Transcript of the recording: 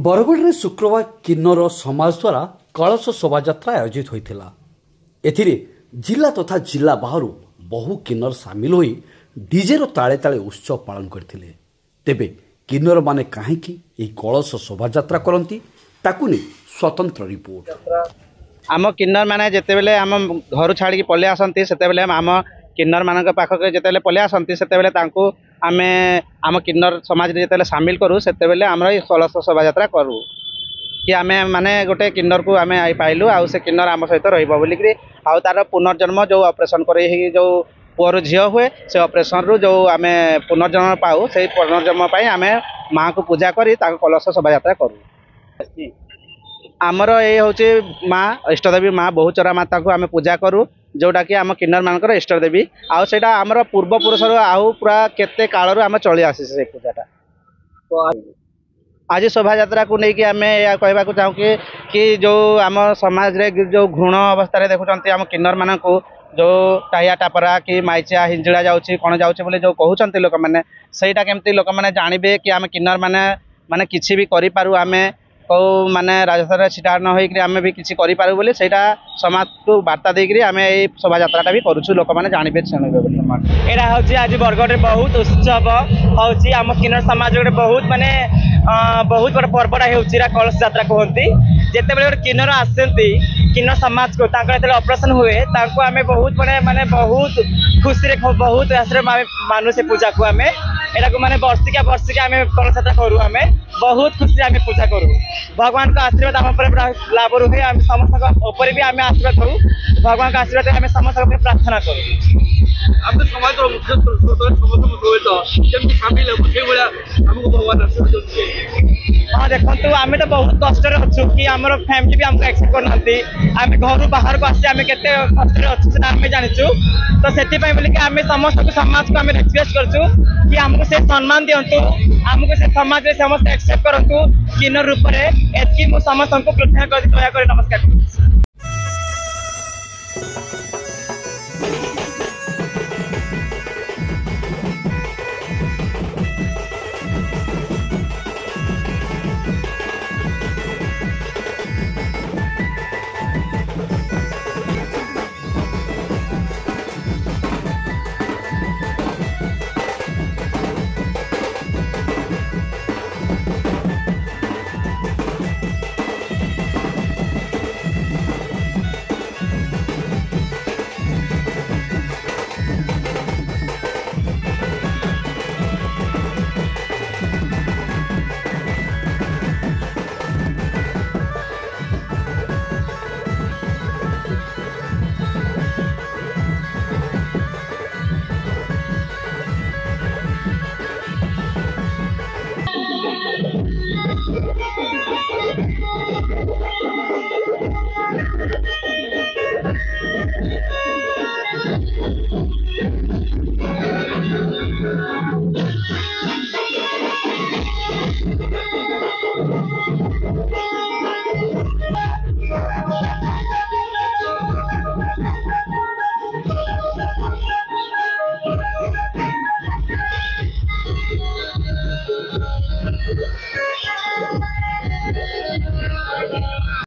बरगढ़ शुक्रवार किन्नर समाज द्वारा कलश शोभायात्रा आयोजित होता। एथिरे जिला तथा जिला बाहर बहु किन्नर सामिल होई डीजेर ताले ताले उत्सव पालन करथिले। तेबे किन्नर माने काहेकि एही कलश शोभायात्रा करंती ताकु नै स्वतंत्र रिपोर्ट। आम किन्नर माने जेतेबेले आम घर छाड़ी पले आसंती सेतेबेले आम किन्नर मानक पाखक जेतेबेले पले आसंती सेतेबेले तांकू आमे आम किन्नर समाज जेतेबेले सामिल करू सेतेबेले आमर कलश शोभायात्रा करू कि आमे माने गोटे किन्नर को आमे पाइलु आ से किन्नर आम सहित रहिबो बोलिकरी आ तार पुनर्जन्म जो ऑपरेशन करे जो पुअर झील हुए से ऑपरेशन रु जो आमे पुनर्जन्म पाऊ से पुनर्जन्म पाई आमे माँ को पूजा करी ताको कलश शोभायात्रा करू। आमर ये हूँ माँ इष्टदेवी माँ बहुचरा माता को आम पूजा करूँ जोटा कि आम किन्नर मानकर इष्टदेवी आउटा आमर पूर्वपुरुष आउ पूरा केते कालरू आम चली आसी से पूजाटा। तो आज शोभायात्रा को लेकिन आम या कहवा चाहूँ कि जो आम समाज रे जो घृण अवस्था देखुं आम किन्नर मान को जो टाइया टापरा कि माइचिया हिंजिड़ा जाऊँगी कौन जाऊँगी बोले जो कहते लोक मैंने सहीटा केमती लोक मैंने जानवे कि आम किन्नर माने माने किसी भी करूँ आम कौ माने राजधानी छिटा न होकर आम भी किसी करूँ बोले सहीटा समाज को वार्ता देकर आम ये शोभायात्रा भी करूँ लोक मैंने जानवे यहाँ हूँ आज बरगढ़ बहुत उत्सव हूँ आम किन्नर समाज गोटे बहुत माने बहुत बड़ा पर्वटा हो कलश यात्रा कहती जिते गोटे किन्नर आसती किन्नर समाज को ऑपरेशन हुए आम बहुत बड़े माने बहुत खुशी बहुत मानु से पूजा को आम यहाँ को माने वर्षिका आम कलश यात्रा करूँ आम बहुत खुशी आम पूजा करूँ भगवान का आशीर्वाद आम लाभ रुहे आम समस्त ऊपर भी आम आशीर्वाद करूँ भगवान का आशीर्वाद आम समस्त प्रार्थना करूँ। हाँ देखो आम तो बहुत कष्ट अच्छु कि आम फैमिली भी आमको एक्सेप्ट करना आम घर बाहर को आसी आम के कष्ट अच्छु आम जाचु तो से आम समस्त समाज को आम रिक्वेस्ट करूँ कि आमको से सम्मान दिंतु आमको से समाज में समस्त एक्सेप्ट करूँ किन्नर रूप में एति समस्त को कृतज्ञ कर नमस्कार।